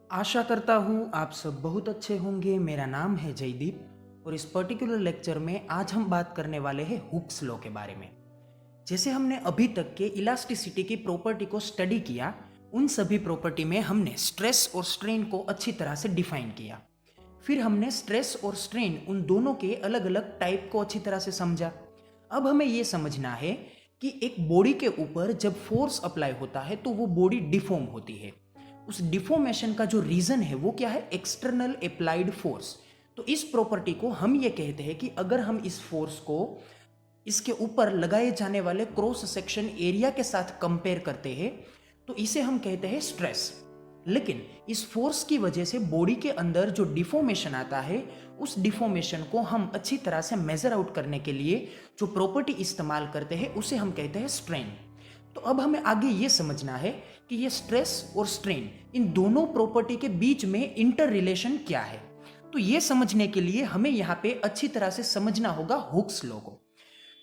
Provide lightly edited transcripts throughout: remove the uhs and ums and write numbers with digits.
आशा करता हूँ आप सब बहुत अच्छे होंगे। मेरा नाम है जयदीप और इस पर्टिकुलर लेक्चर में आज हम बात करने वाले हैं हुक्स लॉ के बारे में। जैसे हमने अभी तक के इलास्टिसिटी की प्रॉपर्टी को स्टडी किया, उन सभी प्रॉपर्टी में हमने स्ट्रेस और स्ट्रेन को अच्छी तरह से डिफाइन किया। फिर हमने स्ट्रेस और स्ट्रेन उन दोनों के अलग अलग टाइप को अच्छी तरह से समझा। अब हमें यह समझना है कि एक बॉडी के ऊपर जब फोर्स अप्लाई होता है तो वो बॉडी डिफॉर्म होती है। उस डिफॉर्मेशन का जो रीजन है वो क्या है? External applied force. तो इस प्रॉपर्टी को हम ये कहते हैं कि अगर हम इस फोर्स को इसके ऊपर लगाए जाने वाले क्रॉस सेक्शन एरिया के साथ कंपेयर करते हैं तो इसे हम कहते हैं स्ट्रेस। लेकिन इस फोर्स की वजह से बॉडी के अंदर जो डिफॉर्मेशन आता है, उस डिफॉर्मेशन को हम अच्छी तरह से मेजर आउट करने के लिए जो प्रॉपर्टी इस्तेमाल करते हैं उसे हम कहते हैं स्ट्रेन। तो अब हमें आगे ये समझना है कि ये स्ट्रेस और स्ट्रेन इन दोनों प्रॉपर्टी के बीच में इंटर रिलेशन क्या है। तो ये समझने के लिए हमें यहाँ पे अच्छी तरह से समझना होगा हुक्स लॉ को।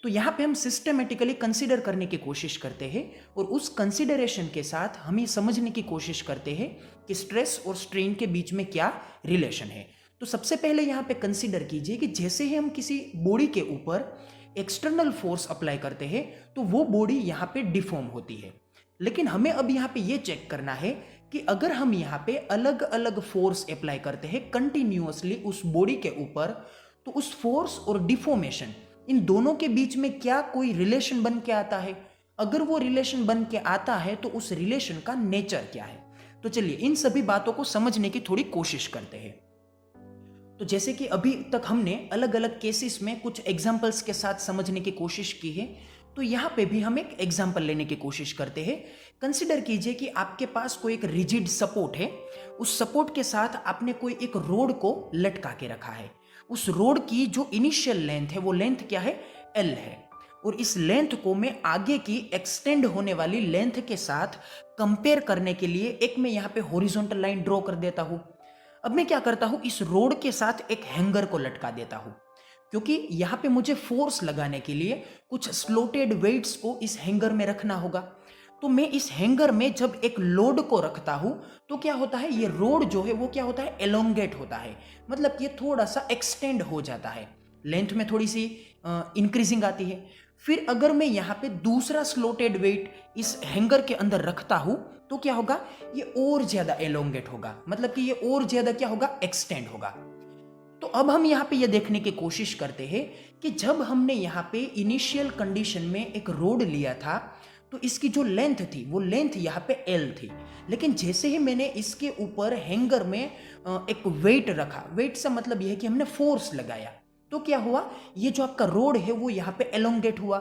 तो यहाँ पे हम सिस्टमेटिकली कंसीडर करने की कोशिश करते हैं और उस कंसीडरेशन के साथ हम ये समझने की कोशिश करते हैं कि स्ट्रेस और स्ट्रेन के बीच में क्या रिलेशन है। तो सबसे पहले यहाँ पे कंसीडर कीजिए कि जैसे ही हम किसी बॉडी के ऊपर एक्सटर्नल फोर्स अप्लाई करते हैं तो वो बॉडी यहाँ पे डिफॉर्म होती है। लेकिन हमें अब यहाँ पे ये चेक करना है कि अगर हम यहाँ पे अलग अलग फोर्स अप्लाई करते हैं कंटिन्यूअसली उस बॉडी के ऊपर, तो उस फोर्स और डिफॉर्मेशन इन दोनों के बीच में क्या कोई रिलेशन बन के आता है। अगर वो रिलेशन बन के आता है तो उस रिलेशन का नेचर क्या है। तो चलिए इन सभी बातों को समझने की थोड़ी कोशिश करते हैं। तो जैसे कि अभी तक हमने अलग अलग केसेस में कुछ एग्जाम्पल्स के साथ समझने की कोशिश की है, तो यहाँ पे भी हम एक एग्जाम्पल लेने की कोशिश करते हैं। कंसिडर कीजिए कि आपके पास कोई एक रिजिड सपोर्ट है। उस सपोर्ट के साथ आपने कोई एक रोड को लटका के रखा है। उस रोड की जो इनिशियल लेंथ है वो लेंथ क्या है? एल है। और इस लेंथ को मैं आगे की एक्सटेंड होने वाली लेंथ के साथ कंपेयर करने के लिए एक मैं यहाँ पे हॉरिजॉन्टल लाइन ड्रॉ कर देता हूँ। अब मैं क्या करता हूं, इस रोड के साथ एक हैंगर को लटका देता हूं, क्योंकि यहां पे मुझे फोर्स लगाने के लिए कुछ स्लोटेड वेट्स को इस हैंगर में रखना होगा। तो मैं इस हैंगर में जब एक लोड को रखता हूं तो क्या होता है, ये रोड जो है वो क्या होता है? एलोंगेट होता है। मतलब ये थोड़ा सा एक्सटेंड हो जाता है, लेंथ में थोड़ी सी इंक्रीजिंग आती है। फिर अगर मैं यहाँ पे दूसरा स्लोटेड वेट इस हैंगर के अंदर रखता हूं तो क्या होगा? ये और ज्यादा एलोंगेट होगा, मतलब कि ये और ज्यादा क्या होगा? एक्सटेंड होगा। तो अब हम यहाँ पे ये देखने की कोशिश करते हैं कि जब हमने यहाँ पे इनिशियल कंडीशन में एक रोड लिया था तो इसकी जो लेंथ थी वो लेंथ यहाँ पे एल थी। लेकिन जैसे ही मैंने इसके ऊपर हैंगर में एक वेट रखा, वेट से मतलब यह है कि हमने फोर्स लगाया, तो क्या हुआ? ये जो आपका रोड है वो यहाँ पे एलोंगेट हुआ।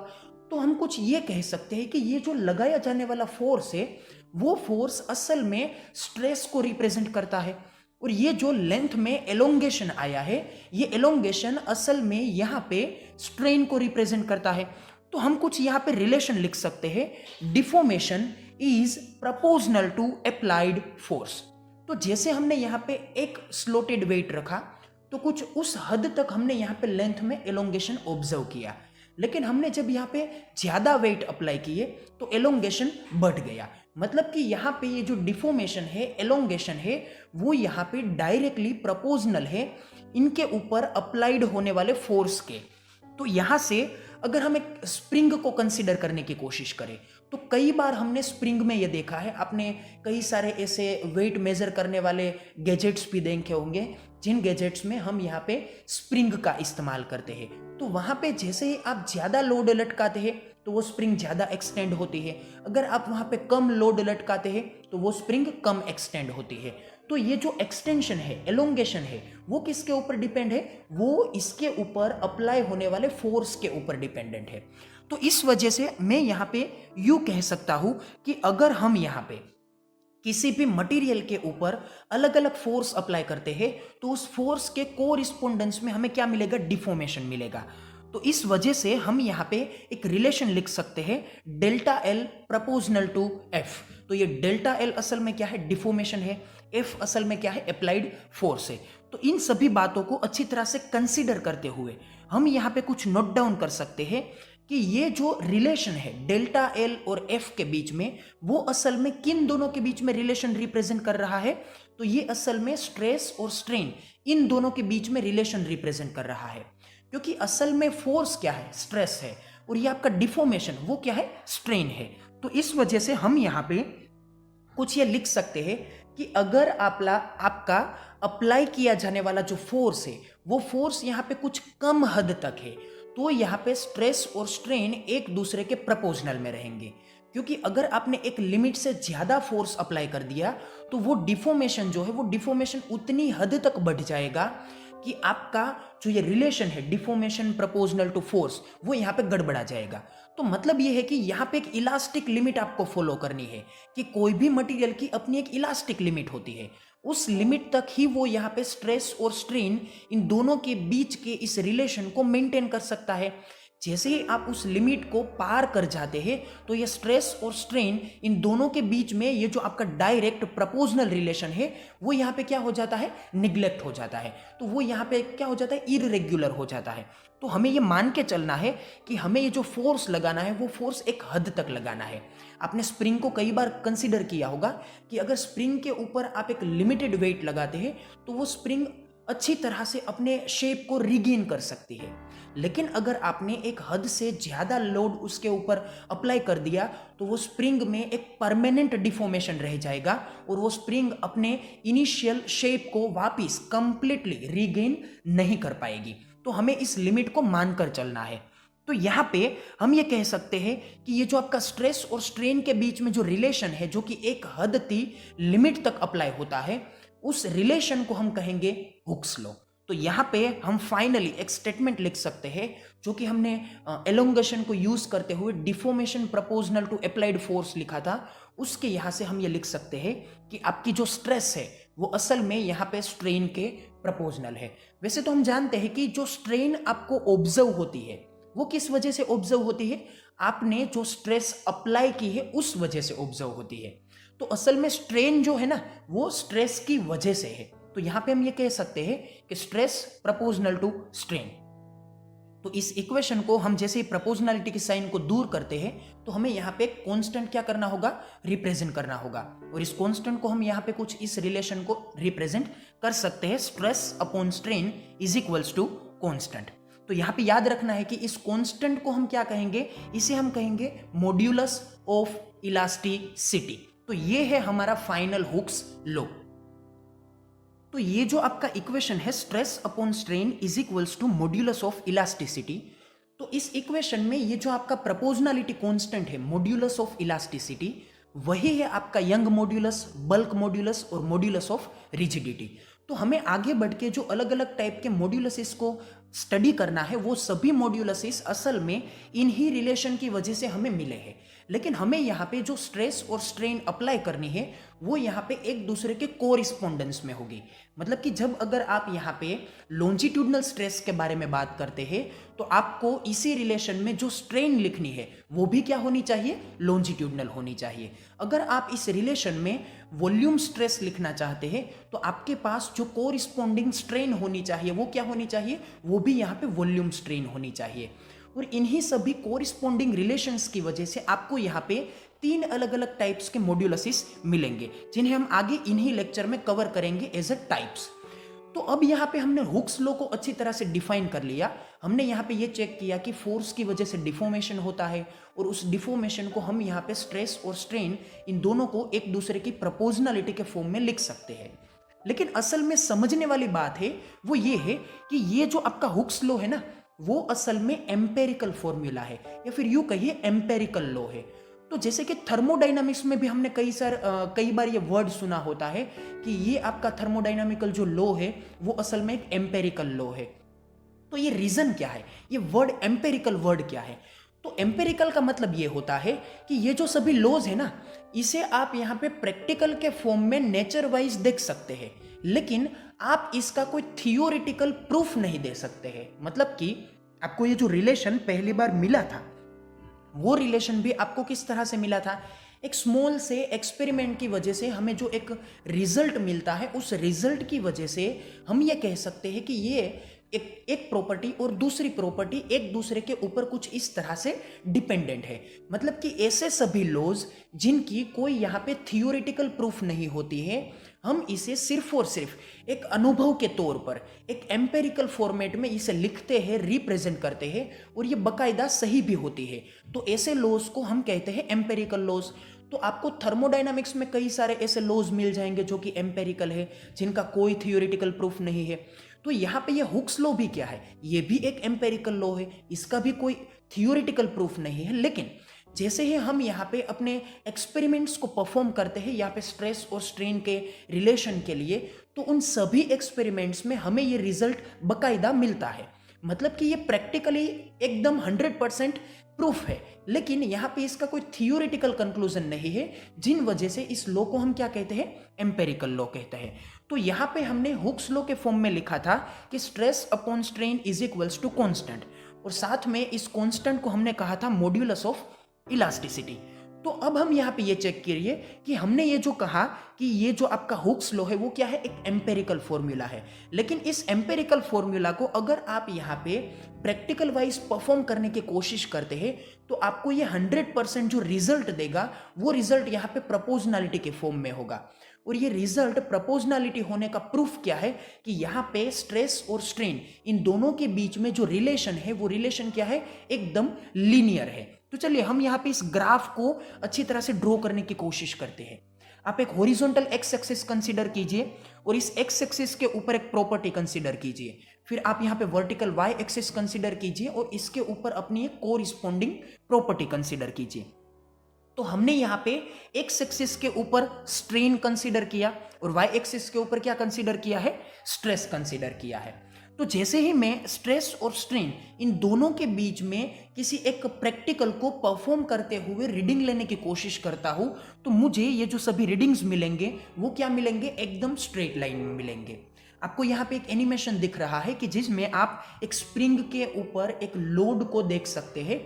तो हम कुछ ये कह सकते हैं कि ये जो लगाया जाने वाला फोर्स है वो फोर्स असल में स्ट्रेस को रिप्रेजेंट करता है। और ये जो लेंथ में एलोंगेशन आया है, ये एलोंगेशन असल में यहाँ पे स्ट्रेन को रिप्रेजेंट करता है। तो हम कुछ यहाँ पे रिलेशन लिख सकते हैं, deformation is proportional to applied force. तो जैसे हमने यहाँ पे एक स्लोटेड वेट रखा तो कुछ उस हद तक हमने यहाँ पे लेंथ में एलोंगेशन ऑब्जर्व किया। लेकिन हमने जब यहाँ पे ज्यादा वेट अप्लाई किए तो एलोंगेशन बढ़ गया। मतलब कि यहाँ पे ये जो डिफॉर्मेशन है, एलोंगेशन है, वो यहाँ पे डायरेक्टली प्रोपोर्शनल है इनके ऊपर अप्लाइड होने वाले फोर्स के। तो यहाँ से अगर हम एक स्प्रिंग को कंसीडर करने की कोशिश करें तो कई बार हमने स्प्रिंग में ये देखा है, आपने कई सारे ऐसे वेट मेजर करने वाले गैजेट्स भी देखे होंगे जिन गैजेट्स में हम यहाँ पे स्प्रिंग का इस्तेमाल करते हैं। तो वहाँ पे जैसे ही आप ज़्यादा लोड लटकाते हैं तो वो स्प्रिंग ज़्यादा एक्सटेंड होती है। अगर आप वहाँ पे कम लोड लटकाते हैं तो वो स्प्रिंग कम एक्सटेंड होती है। तो ये जो एक्सटेंशन है, एलोंगेशन है, वो किसके ऊपर डिपेंड है? वो इसके ऊपर अप्लाई होने वाले फोर्स के ऊपर डिपेंडेंट है। तो इस वजह से मैं यहाँ पे यूं कह सकता हूं कि अगर हम यहाँ पे किसी भी मटेरियल के ऊपर अलग अलग फोर्स अप्लाई करते हैं तो उस फोर्स के कोरिस्पोंडेंस में हमें क्या मिलेगा? डिफॉर्मेशन मिलेगा। तो इस वजह से हम यहाँ पे एक रिलेशन लिख सकते हैं, delta L proportional to F. तो ये डेल्टा एल असल में क्या है? डिफॉर्मेशन है। एफ असल में क्या है? अप्लाइड फोर्स है। तो इन सभी बातों को अच्छी तरह से कंसीडर करते हुए हम यहाँ पे कुछ नोट डाउन कर सकते हैं कि कि ये जो रिलेशन है डेल्टा एल और एफ के बीच में, वो असल में किन दोनों के बीच में रिलेशन रिप्रेजेंट कर रहा है? तो ये असल में स्ट्रेस और स्ट्रेन, इन दोनों के बीच में रिलेशन रिप्रेजेंट कर रहा है। क्योंकि असल में फोर्स क्या है? स्ट्रेस है, और ये आपका डिफॉर्मेशन वो क्या है? स्ट्रेन है। तो इस वजह से हम यहाँ पे कुछ ये लिख सकते हैं कि अगर आपका अप्लाई किया जाने वाला जो फोर्स है, वो फोर्स यहाँ पे कुछ कम हद तक है, तो यहाँ पे स्ट्रेस और स्ट्रेन एक दूसरे के प्रपोजनल में रहेंगे। क्योंकि अगर आपने एक लिमिट से ज्यादा फोर्स अप्लाई कर दिया, तो वो डिफॉर्मेशन जो है, वो डिफॉर्मेशन उतनी हद तक बढ़ जाएगा कि आपका जो ये रिलेशन है डिफॉर्मेशन प्रपोजनल टू फोर्स, वो यहाँ पे गड़बड़ा जाएगा। तो मतलब ये है कि यहाँ पे एक इलास्टिक लिमिट आपको फॉलो करनी है कि कोई भी मटेरियल की अपनी एक इलास्टिक लिमिट होती है, उस लिमिट तक ही वो यहाँ पे स्ट्रेस और स्ट्रेन इन दोनों के बीच के इस रिलेशन को मेंटेन कर सकता है। जैसे ही आप उस लिमिट को पार कर जाते हैं, तो ये स्ट्रेस और स्ट्रेन इन दोनों के बीच में ये जो आपका डायरेक्ट प्रपोजनल रिलेशन है, वो यहाँ पे क्या हो जाता है? निग्लेक्ट हो जाता है। तो वो यहाँ पे क्या हो जाता है? इररेगुलर हो जाता है। तो हमें ये मान के चलना है कि हमें ये जो फोर्स लगाना है, वो फोर्स एक हद तक लगाना है। आपने स्प्रिंग को कई बार कंसिडर किया होगा कि अगर स्प्रिंग के ऊपर आप एक लिमिटेड वेट लगाते हैं, तो वो स्प्रिंग अच्छी तरह से अपने शेप को रिगेन कर सकती है। लेकिन अगर आपने एक हद से ज्यादा लोड उसके ऊपर अप्लाई कर दिया, तो वो स्प्रिंग में एक परमानेंट डिफॉर्मेशन रह जाएगा और वो स्प्रिंग अपने इनिशियल शेप को वापस कंप्लीटली रिगेन नहीं कर पाएगी। तो हमें इस लिमिट को मानकर चलना है। तो यहाँ पे हम ये कह सकते हैं कि ये जो आपका स्ट्रेस और स्ट्रेन के बीच में जो रिलेशन है, जो कि एक हद की लिमिट तक अप्लाई होता है, उस रिलेशन को हम कहेंगे हुक्स लॉ। तो यहाँ पे हम फाइनली एक स्टेटमेंट लिख सकते हैं, जो कि हमने एलोंगेशन को यूज करते हुए deformation proportional to applied force लिखा था। उसके यहाँ से हम ये लिख सकते हैं कि आपकी जो स्ट्रेस है, वो असल में यहाँ पे स्ट्रेन के प्रपोजनल है। वैसे तो हम जानते हैं कि जो स्ट्रेन आपको ऑब्जर्व होती है, वो किस वजह से ऑब्जर्व होती है? आपने जो स्ट्रेस अप्लाई की है, उस वजह से ऑब्जर्व होती है। तो असल में स्ट्रेन जो है ना, वो स्ट्रेस की वजह से है। तो यहां पे हम ये कह सकते हैं कि स्ट्रेस प्रपोजनल टू स्ट्रेन। तो इस इक्वेशन को हम जैसे ही प्रपोजनलिटी के साइन को दूर करते हैं, तो हमें यहाँ पे कांस्टेंट क्या करना होगा? रिप्रेजेंट करना होगा। और इस कांस्टेंट को हम यहाँ पे कुछ इस रिलेशन को रिप्रेजेंट कर सकते हैं, stress upon strain is equals to constant. तो यहाँ पे याद रखना है कि इस कांस्टेंट को हम क्या कहेंगे? इसे हम कहेंगे मॉड्यूलस ऑफ इलास्टिसिटी। तो ये है हमारा फाइनल हुक्स लॉ। तो ये जो आपका इक्वेशन है, stress upon strain is equals to modulus of elasticity, तो इस इक्वेशन में ये जो आपका प्रपोजनलिटी कांस्टेंट है, मॉड्यूलस ऑफ इलास्टिसिटी, वही है आपका यंग मॉड्यूलस, बल्क मॉड्यूलस और मॉड्यूलस ऑफ रिजिडिटी। तो हमें आगे बढ़ के जो अलग अलग टाइप के मॉड्यूलसिस को स्टडी करना है, वो सभी मॉड्यूलसिस असल में इन्हीं रिलेशन की वजह से हमें मिले हैं। लेकिन हमें यहाँ पे जो स्ट्रेस और स्ट्रेन अप्लाई करनी है, वो यहाँ पे एक दूसरे के कोरिस्पोंडेंस में होगी। मतलब कि जब अगर आप यहाँ पे लॉन्जिट्यूडनल स्ट्रेस के बारे में बात करते हैं, तो आपको इसी रिलेशन में जो स्ट्रेन लिखनी है, वो भी क्या होनी चाहिए? लॉन्जिट्यूडनल होनी चाहिए। अगर आप इस रिलेशन में वॉल्यूम स्ट्रेस लिखना चाहते हैं, तो आपके पास जो कोरिस्पोंडिंग स्ट्रेन होनी चाहिए, वो क्या होनी चाहिए? वो भी यहाँ पे वॉल्यूम स्ट्रेन होनी चाहिए। और इन्हीं सभी कोरिस्पोंडिंग रिलेशंस की वजह से आपको यहाँ पे 3 अलग अलग टाइप्स के मॉड्यूलसिस मिलेंगे, जिन्हें हम आगे इन्हीं लेक्चर में कवर करेंगे एज अ टाइप्स। तो अब यहाँ पे हमने हुक्स लॉ को अच्छी तरह से डिफाइन कर लिया। हमने यहाँ पे ये चेक किया कि फोर्स की वजह से डिफॉर्मेशन होता है, और उस डिफॉर्मेशन को हम यहाँ पे स्ट्रेस और स्ट्रेन, इन दोनों को एक दूसरे की प्रपोजनलिटी के फॉर्म में लिख सकते हैं। लेकिन असल में समझने वाली बात है वो ये है कि ये जो आपका हुक्स लॉ है ना, वो असल में एम्पेरिकल फॉर्मूला है, या फिर यूं कहिए एम्पेरिकल लॉ है। तो जैसे कि थर्मोडायनामिक्स में भी हमने कई बार ये वर्ड सुना होता है कि ये आपका थर्मोडायनामिकल जो लॉ है, वो असल में एक एम्पेरिकल लॉ है। तो ये रीजन क्या है? ये वर्ड एम्पेरिकल वर्ड क्या है? तो एम्पेरिकल का मतलब ये होता है कि ये जो सभी लॉज है ना, इसे आप यहाँ पे प्रैक्टिकल के फॉर्म में नेचर वाइज देख सकते हैं, लेकिन आप इसका कोई थियोरिटिकल प्रूफ नहीं दे सकते हैं। मतलब कि आपको ये जो रिलेशन पहली बार मिला था, वो रिलेशन भी आपको किस तरह से मिला था? एक स्मॉल से एक्सपेरिमेंट की वजह से हमें जो एक रिजल्ट मिलता है, उस रिजल्ट की वजह से हम ये कह सकते हैं कि ये एक प्रॉपर्टी और दूसरी प्रॉपर्टी एक दूसरे के ऊपर कुछ इस तरह से डिपेंडेंट है। मतलब कि ऐसे सभी लॉज जिनकी कोई यहाँ पे थियोरिटिकल प्रूफ नहीं होती है, हम इसे सिर्फ और सिर्फ एक अनुभव के तौर पर एक एम्पेरिकल फॉर्मेट में इसे लिखते हैं, रिप्रेजेंट करते हैं, और ये बाकायदा सही भी होती है। तो ऐसे लॉज को हम कहते हैं एम्पेरिकल लॉज। तो आपको थर्मोडायनामिक्स में कई सारे ऐसे लॉज मिल जाएंगे जो कि एम्पेरिकल है, जिनका कोई थियोरिटिकल प्रूफ नहीं है। तो यहाँ पे ये हुक्स लॉ भी क्या है, ये भी एक एम्पेरिकल लॉ है, इसका भी कोई थियोरिटिकल प्रूफ नहीं है। लेकिन जैसे ही हम यहाँ पे अपने एक्सपेरिमेंट्स को परफॉर्म करते हैं यहाँ पे स्ट्रेस और स्ट्रेन के रिलेशन के लिए, तो उन सभी एक्सपेरिमेंट्स में हमें ये रिजल्ट बाकायदा मिलता है। मतलब कि ये प्रैक्टिकली एकदम 100% प्रूफ है, लेकिन यहाँ पे इसका कोई थियोरिटिकल कंक्लूजन नहीं है, जिन वजह से इस लॉ को हम क्या कहते हैं, एम्पेरिकल लॉ कहते हैं। तो यहाँ पे हमने हुक्स लॉ के फॉर्म में लिखा था कि stress upon strain is equals to constant, और साथ में इस कांस्टेंट को हमने कहा था मॉड्यूलस ऑफ इलास्टिसिटी। तो अब हम यहाँ पे ये चेक करिए कि हमने ये जो कहा कि ये जो आपका हुक्स लॉ है वो क्या है, एक एम्पेरिकल फॉर्मूला है। लेकिन इस एम्पेरिकल फॉर्मूला को अगर आप यहाँ पे प्रैक्टिकल वाइज परफॉर्म करने की कोशिश करते हैं तो आपको ये 100% जो रिजल्ट देगा वो रिजल्ट यहाँ पे प्रोपोर्शनैलिटी के फॉर्म में होगा। और ये रिजल्ट प्रोपोर्शनैलिटी होने का प्रूफ क्या है कि यहाँ पे स्ट्रेस और स्ट्रेन इन दोनों के बीच में जो रिलेशन है वो रिलेशन क्या है, एकदम लीनियर है। तो चलिए हम यहाँ पे इस ग्राफ को अच्छी तरह से ड्रॉ करने की कोशिश करते हैं। आप एक हॉरिजॉन्टल एक्स एक्सिस कंसीडर कीजिए और इस एक्स एक्सिस के ऊपर एक प्रॉपर्टी कंसीडर कीजिए। फिर आप यहाँ पे वर्टिकल वाई एक्सिस कंसीडर कीजिए और इसके ऊपर अपनी एक कोरिस्पोंडिंग प्रॉपर्टी कंसीडर कीजिए। तो हमने यहाँ पे एक्स एक्सिस के ऊपर स्ट्रेन कंसीडर किया और वाई एक्सिस के ऊपर क्या कंसीडर किया है, स्ट्रेस कंसीडर किया है। तो जैसे ही मैं स्ट्रेस और स्ट्रेन इन दोनों के बीच में किसी एक प्रैक्टिकल को परफॉर्म करते हुए रीडिंग लेने की कोशिश करता हूं, तो मुझे ये जो सभी रीडिंग्स मिलेंगे वो क्या मिलेंगे, एकदम स्ट्रेट लाइन में मिलेंगे। आपको यहाँ पे एक एनिमेशन दिख रहा है कि जिसमें आप एक स्प्रिंग के ऊपर एक लोड को देख सकते हैं।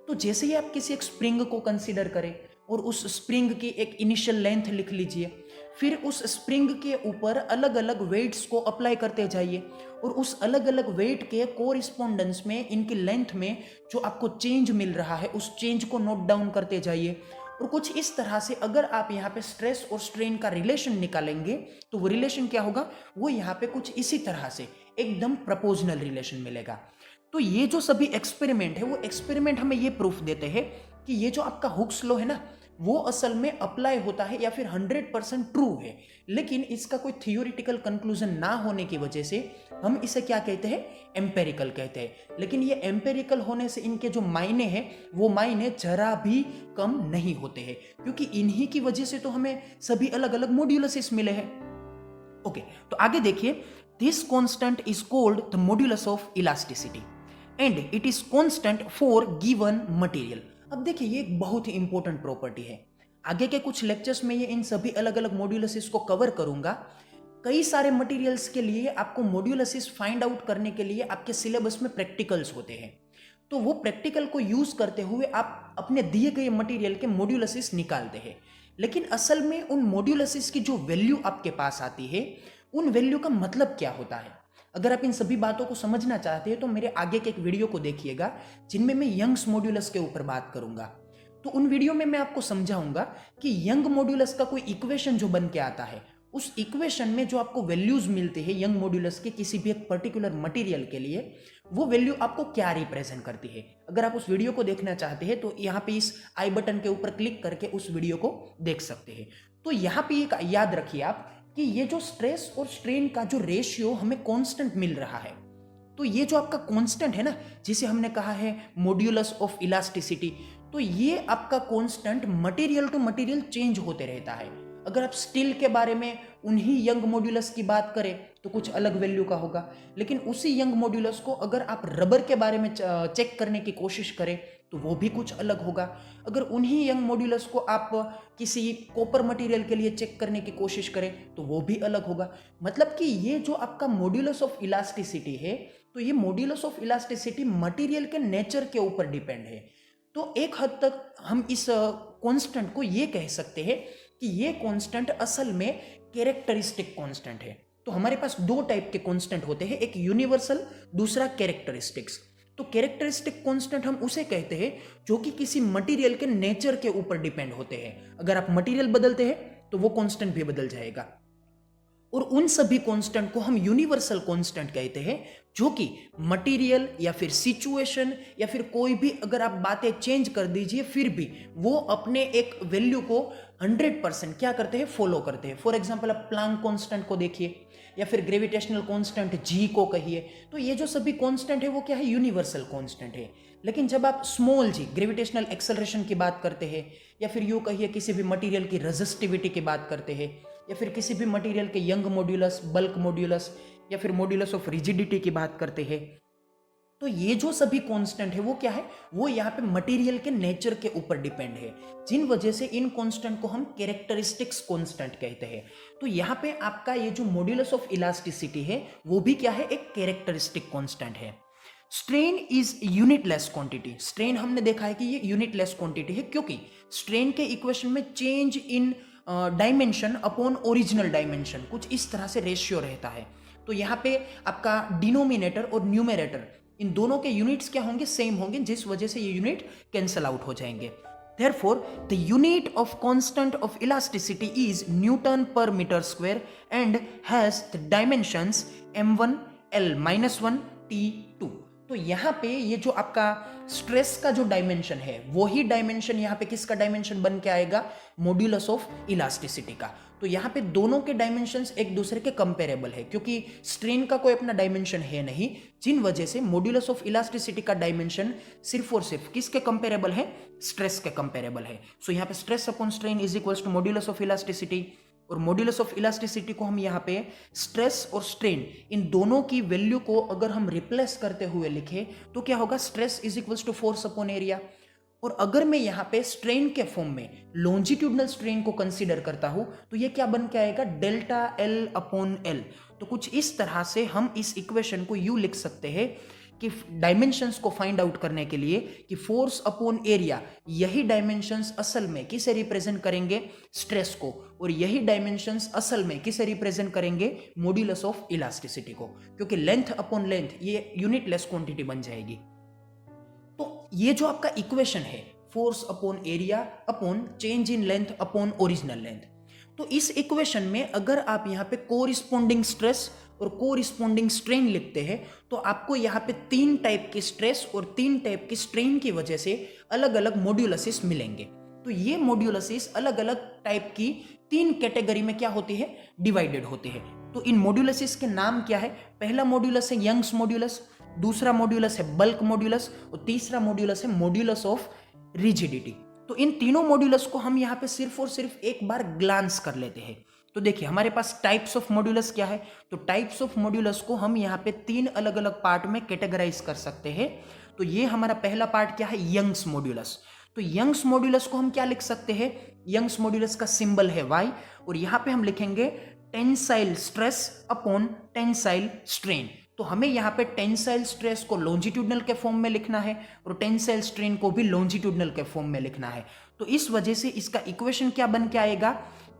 तो जैसे ही आप किसी एक स्प्रिंग को कंसीडर करें और उस स्प्रिंग की एक इनिशियल लेंथ लिख लीजिए, फिर उस स्प्रिंग के ऊपर अलग अलग वेट्स को अप्लाई करते जाइए और उस अलग अलग वेट के कोरिस्पोंडेंस में इनकी लेंथ में जो आपको चेंज मिल रहा है उस चेंज को नोट डाउन करते जाइए। और कुछ इस तरह से अगर आप यहाँ पे स्ट्रेस और स्ट्रेन का रिलेशन निकालेंगे तो वो रिलेशन क्या होगा, वो यहाँ पे कुछ इसी तरह से एकदम प्रोपोर्शनल रिलेशन मिलेगा। तो ये जो सभी एक्सपेरिमेंट है वो एक्सपेरिमेंट हमें ये प्रूफ देते हैं कि ये जो आपका हुक्स लॉ है ना वो असल में अप्लाई होता है या फिर 100% ट्रू है। लेकिन इसका कोई थियोरिटिकल कंक्लूजन ना होने की वजह से हम इसे क्या कहते हैं, एम्पेरिकल कहते हैं। लेकिन ये एम्पेरिकल होने से इनके जो मायने हैं वो मायने जरा भी कम नहीं होते हैं, क्योंकि इन्हीं की वजह से तो हमें सभी अलग अलग मॉड्यूलसेस मिले हैं। ओके, तो आगे देखिए, this constant is called the modulus of elasticity and it is constant for given material. अब देखिए ये एक बहुत ही इंपॉर्टेंट प्रॉपर्टी है। आगे के कुछ लेक्चर्स में ये इन सभी अलग अलग मॉड्यूलसिस को कवर करूंगा। कई सारे मटेरियल्स के लिए आपको मॉड्यूलसिस फाइंड आउट करने के लिए आपके सिलेबस में प्रैक्टिकल्स होते हैं, तो वो प्रैक्टिकल को यूज करते हुए आप अपने दिए गए मटेरियल के मॉड्यूलसिस निकालते हैं। लेकिन असल में उन मॉड्यूलसिस की जो वैल्यू आपके पास आती है उन वैल्यू का मतलब क्या होता है, अगर आप इन सभी बातों को समझना चाहते हैं तो मेरे आगे के एक वीडियो को देखिएगा जिनमें मैं यंग्स मॉड्यूलस के ऊपर बात करूंगा। तो उन वीडियो में मैं आपको समझाऊंगा कि यंग मॉड्यूलस का कोई इक्वेशन जो बन के आता है, उस इक्वेशन में जो आपको वैल्यूज मिलते हैं यंग मॉड्यूलस के किसी भी एक पर्टिकुलर मटेरियल के लिए, वो वैल्यू आपको क्या रिप्रेजेंट करती है। अगर आप उस वीडियो को देखना चाहते हैं तो यहाँ पे इस आई बटन के ऊपर क्लिक करके उस वीडियो को देख सकते हैं। तो यहाँ पे एक याद रखिए आप कि ये जो स्ट्रेस और स्ट्रेन का जो रेशियो हमें कांस्टेंट मिल रहा है, तो ये जो आपका कांस्टेंट है ना, जिसे हमने कहा है मॉड्यूलस ऑफ इलास्टिसिटी, तो ये आपका constant material to material change होते रहता है। अगर आप स्टील के बारे में उन्हीं यंग मॉड्यूलस की बात करें तो कुछ अलग वैल्यू का होगा, लेकिन उसी यंग मॉड्यूलस को अगर आप रबर के बारे में चेक करने की कोशिश करें तो वो भी कुछ अलग होगा। अगर उन्हीं यंग मॉड्यूलस को आप किसी कॉपर मटेरियल के लिए चेक करने की कोशिश करें तो वो भी अलग होगा। मतलब कि ये जो आपका मॉड्यूलस ऑफ इलास्टिसिटी है, तो ये मॉड्यूलस ऑफ इलास्टिसिटी मटेरियल के नेचर के ऊपर डिपेंड है। तो एक हद तक हम इस कांस्टेंट को ये कह सकते हैं कि ये कांस्टेंट असल में कैरेक्टरिस्टिक कांस्टेंट है। तो तो हमारे पास दो टाइप के कांस्टेंट होते हैं, एक यूनिवर्सल, दूसरा कैरेक्टरिस्टिक्स। तो कैरेक्टरिस्टिक कांस्टेंट हम उसे कहते हैं जो कि किसी मटेरियल के नेचर के ऊपर डिपेंड होते हैं। अगर आप मटेरियल बदलते हैं तो वो कांस्टेंट भी बदल जाएगा। और उन सभी कांस्टेंट को हम यूनिवर्सल कांस्टेंट कहते हैं, जो कि मटेरियल या फिर सिचुएशन या फिर कोई भी अगर आप बातें चेंज कर दीजिए फिर भी वो अपने एक वैल्यू को 100% क्या करते हैं, फॉलो करते हैं। फॉर एग्जांपल आप प्लांक कांस्टेंट को देखिए या फिर ग्रेविटेशनल कांस्टेंट जी को कहिए, तो ये जो सभी कांस्टेंट है वो क्या है, यूनिवर्सल कांस्टेंट है। लेकिन जब आप स्मॉल जी ग्रेविटेशनल एक्सेलरेशन की बात करते हैं या फिर यूं कहिए किसी भी मटेरियल की रेजिस्टिविटी की बात करते हैं या फिर किसी भी मटेरियल के यंग मॉड्यूलस, बल्क मॉड्यूलस या फिर मॉड्यूलस ऑफ रिजिडिटी की बात करते हैं, तो ये जो सभी कांस्टेंट है वो क्या है, वो यहाँ पे मटेरियल के नेचर के ऊपर डिपेंड है, जिन वजह से इन कांस्टेंट को हम कैरेक्टरिस्टिक्स कांस्टेंट कहते हैं। तो यहाँ पे आपका ये जो मॉड्यूलस ऑफ इलास्टिसिटी है वो भी क्या है, एक कैरेक्टरिस्टिक कांस्टेंट है। Strain is unitless quantity. Strain हमने देखा है कि ये यूनिटलेस क्वांटिटी है, क्योंकि स्ट्रेन के इक्वेशन में change in dimension upon original dimension कुछ इस तरह से रेशियो रहता है। तो यहाँ पे आपका डिनोमिनेटर और न्यूमरेटर इन दोनों के यूनिट्स क्या होंगे, सेम होंगे, जिस वजह से ये यूनिट कैंसल आउट हो जाएंगे। Therefore, the unit of constant of elasticity is Newton per meter square and has the dimensions m1, l-1, t2। तो यहाँ पे ये जो आपका स्ट्रेस का जो डायमेंशन है वही डायमेंशन यहाँ पे किसका डायमेंशन बन के आएगा, मॉड्यूलस ऑफ इलास्टिसिटी का। तो यहाँ पे दोनों के डायमेंशंस एक दूसरे के कंपेरेबल है, क्योंकि स्ट्रेन का कोई अपना डायमेंशन है नहीं, जिन वजह से मॉड्यूलस ऑफ इलास्टिसिटी का डायमेंशन सिर्फ और सिर्फ किसके कंपेरेबल है, स्ट्रेस के कंपेरेबल है। सो यहाँ पे stress upon strain is equals to modulus of elasticity, और मॉड्यूलस ऑफ इलास्टिसिटी को हम यहाँ पे स्ट्रेस और स्ट्रेन इन दोनों की वैल्यू को अगर हम रिप्लेस करते हुए लिखे तो क्या होगा, stress is equals to force upon area. और अगर मैं यहाँ पे स्ट्रेन के फॉर्म में लॉन्जिट्यूडनल स्ट्रेन को कंसीडर करता हूं तो ये क्या बन के आएगा, डेल्टा एल अपॉन एल। तो कुछ इस तरह से हम इस इक्वेशन को यू लिख सकते हैं कि डायमेंशंस को फाइंड आउट करने के लिए कि फोर्स अपॉन एरिया, यही डायमेंशंस असल में किसे रिप्रेजेंट करेंगे, स्ट्रेस को, और यही डायमेंशंस असल में किसे रिप्रेजेंट करेंगे, मॉड्यूलस ऑफ इलास्टिसिटी को, क्योंकि लेंथ अपॉन लेंथ ये यूनिटलेस क्वांटिटी बन जाएगी। तो ये जो आपका इक्वेशन है, force upon area upon change in length upon original length, तो इस इक्वेशन में अगर आप यहाँ पे कोरिस्पोंडिंग स्ट्रेस और कोरिस्पोंडिंग स्ट्रेन लिखते हैं तो आपको यहाँ पे 3 टाइप के स्ट्रेस और 3 टाइप की स्ट्रेन की वजह से अलग अलग मॉड्यूलसिस मिलेंगे। तो ये मॉड्यूलसिस अलग अलग टाइप की 3 कैटेगरी में क्या होती है, डिवाइडेड होते हैं। तो इन मॉड्यूलसिस के नाम क्या है, पहला मॉड्यूलस है यंग्स मॉड्यूलस, दूसरा मॉड्यूलस है बल्क मॉड्यूलस और तीसरा मॉड्यूलस है मॉड्यूलस ऑफ रिजिडिटी। तो इन तीनों मॉड्यूलस को हम यहाँ पे सिर्फ और सिर्फ एक बार ग्लांस कर लेते हैं। तो देखिए हमारे पास टाइप्स ऑफ मॉड्यूलस क्या है, तो टाइप्स ऑफ मॉड्यूलस को हम यहाँ पे 3 अलग अलग पार्ट में कैटेगराइज कर सकते हैं। तो ये हमारा पहला पार्ट क्या है, यंग्स मॉड्यूलस। तो यंग्स मॉड्यूलस को हम क्या लिख सकते हैं, यंग्स मॉड्यूलस का सिंबल है Y, और यहाँ पे हम लिखेंगे tensile stress upon tensile strain. तो हमें यहाँ पे टेंसाइल स्ट्रेस को लॉन्जिट्यूडनल के फॉर्म में लिखना है और टेंसाइल स्ट्रेन को भी लॉन्जिट्यूडनल के फॉर्म में लिखना है। तो इस वजह से इसका इक्वेशन क्या बन के आएगा,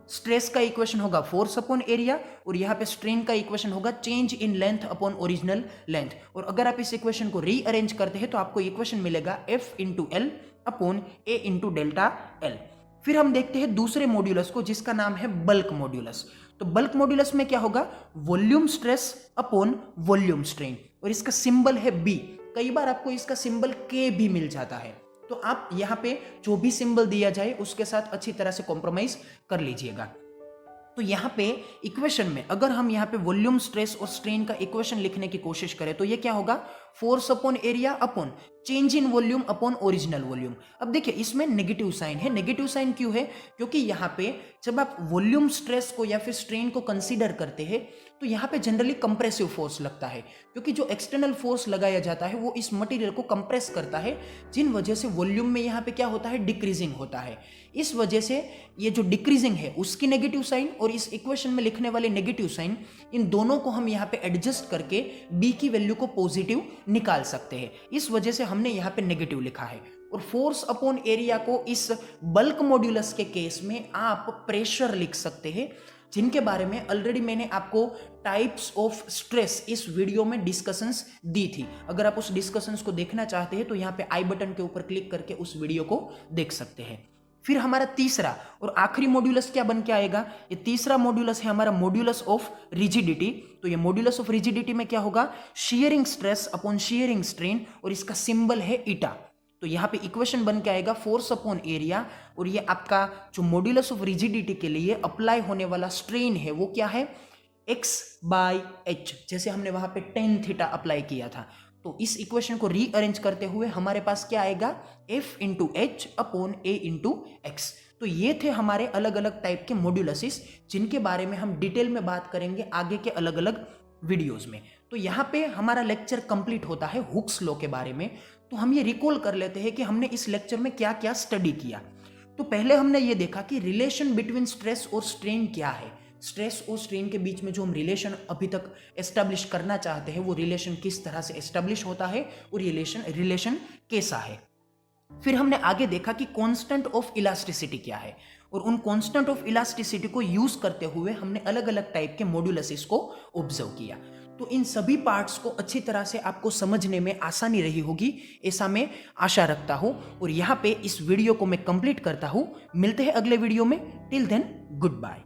स्ट्रेस का इक्वेशन होगा फोर्स अपॉन एरिया और यहाँ पे स्ट्रेन का इक्वेशन होगा change in length upon original length. और अगर आप इस इक्वेशन को रीअरेंज करते हैं तो आपको इक्वेशन मिलेगा F into L upon A into delta L. फिर हम देखते हैं दूसरे मॉड्यूलस को जिसका नाम है बल्क मॉड्यूलस। तो बल्क मॉड्यूलस में क्या होगा, volume stress upon volume strain, और इसका सिंबल है B। कई बार आपको इसका सिंबल K भी मिल जाता है, तो आप यहाँ पे जो भी सिंबल दिया जाए उसके साथ अच्छी तरह से कॉम्प्रोमाइज कर लीजिएगा। तो यहाँ पे इक्वेशन में अगर हम यहाँ पे वॉल्यूम स्ट्रेस और स्ट्रेन का इक्वेशन लिखने की कोशिश करें तो ये क्या होगा, force upon area upon change in volume upon original volume. अब देखिए इसमें नेगेटिव साइन है। नेगेटिव साइन क्यों है, क्योंकि यहाँ पे जब आप वॉल्यूम स्ट्रेस को या फिर स्ट्रेन को कंसीडर करते हैं तो यहाँ पे जनरली कंप्रेसिव फोर्स लगता है, क्योंकि जो एक्सटर्नल फोर्स लगाया जाता है वो इस मटेरियल को कंप्रेस करता है, जिन वजह से वॉल्यूम में यहाँ पे क्या होता है, डिक्रीजिंग होता है। इस वजह से ये जो डिक्रीजिंग है उसकी नेगेटिव साइन और इस इक्वेशन में लिखने वाले नेगेटिव साइन, इन दोनों को हम यहाँ पे एडजस्ट करके B की वैल्यू को पॉजिटिव निकाल सकते हैं। इस वजह से हमने यहाँ पे नेगेटिव लिखा है। और फोर्स अपॉन एरिया को इस बल्क मॉड्यूलस के केस में आप प्रेशर लिख सकते हैं। जिनके बारे में ऑलरेडी मैंने आपको टाइप्स ऑफ स्ट्रेस इस वीडियो में डिस्कशंस दी थी। अगर आप उस डिस्कशंस को देखना चाहते हैं तो यहाँ पे आई बटन के ऊपर क्लिक करके उस वीडियो को देख सकते हैं। फिर हमारा तीसरा और आखिरी मॉड्यूलस क्या बन के आएगा, ये तीसरा मॉड्यूलस है हमारा मॉड्यूलस ऑफ रिजिडिटी। तो ये मॉड्यूलस ऑफ रिजिडिटी में क्या होगा, shearing stress upon shearing strain, और इसका सिंबल है ईटा। तो यहाँ पे इक्वेशन बन के आएगा फोर्स अपॉन एरिया, और ये आपका जो मॉड्यूलस ऑफ रिजिडिटी के लिए अप्लाई होने वाला स्ट्रेन है वो क्या है, x/h, जैसे हमने वहां पे tan थीटा अप्लाई किया था। तो इस इक्वेशन को रीअरेंज करते हुए हमारे पास क्या आएगा, F into H upon A into x. तो ये थे हमारे अलग अलग टाइप के मॉड्यूलसिस, जिनके बारे में हम डिटेल में बात करेंगे आगे के अलग अलग वीडियोस में। तो यहाँ पे हमारा लेक्चर कंप्लीट होता है हुक्स लॉ के बारे में। तो हम ये रिकॉल कर लेते हैं कि हमने इस लेक्चर में क्या क्या स्टडी किया। तो पहले हमने ये देखा कि रिलेशन बिटवीन स्ट्रेस और स्ट्रेन क्या है, स्ट्रेस और स्ट्रेन के बीच में जो हम रिलेशन अभी तक एस्टेब्लिश करना चाहते हैं वो रिलेशन किस तरह से एस्टेब्लिश होता है और रिलेशन कैसा है। फिर हमने आगे देखा कि कांस्टेंट ऑफ इलास्टिसिटी क्या है, और उन कांस्टेंट ऑफ इलास्टिसिटी को यूज करते हुए हमने अलग अलग टाइप के मॉड्यूलसिस को ऑब्जर्व किया। तो इन सभी पार्ट्स को अच्छी तरह से आपको समझने में आसानी रही होगी, ऐसा मैं आशा रखता हूं। और यहाँ पे इस वीडियो को मैं कंप्लीट करता हूं। मिलते हैं अगले वीडियो में। Till then good bye.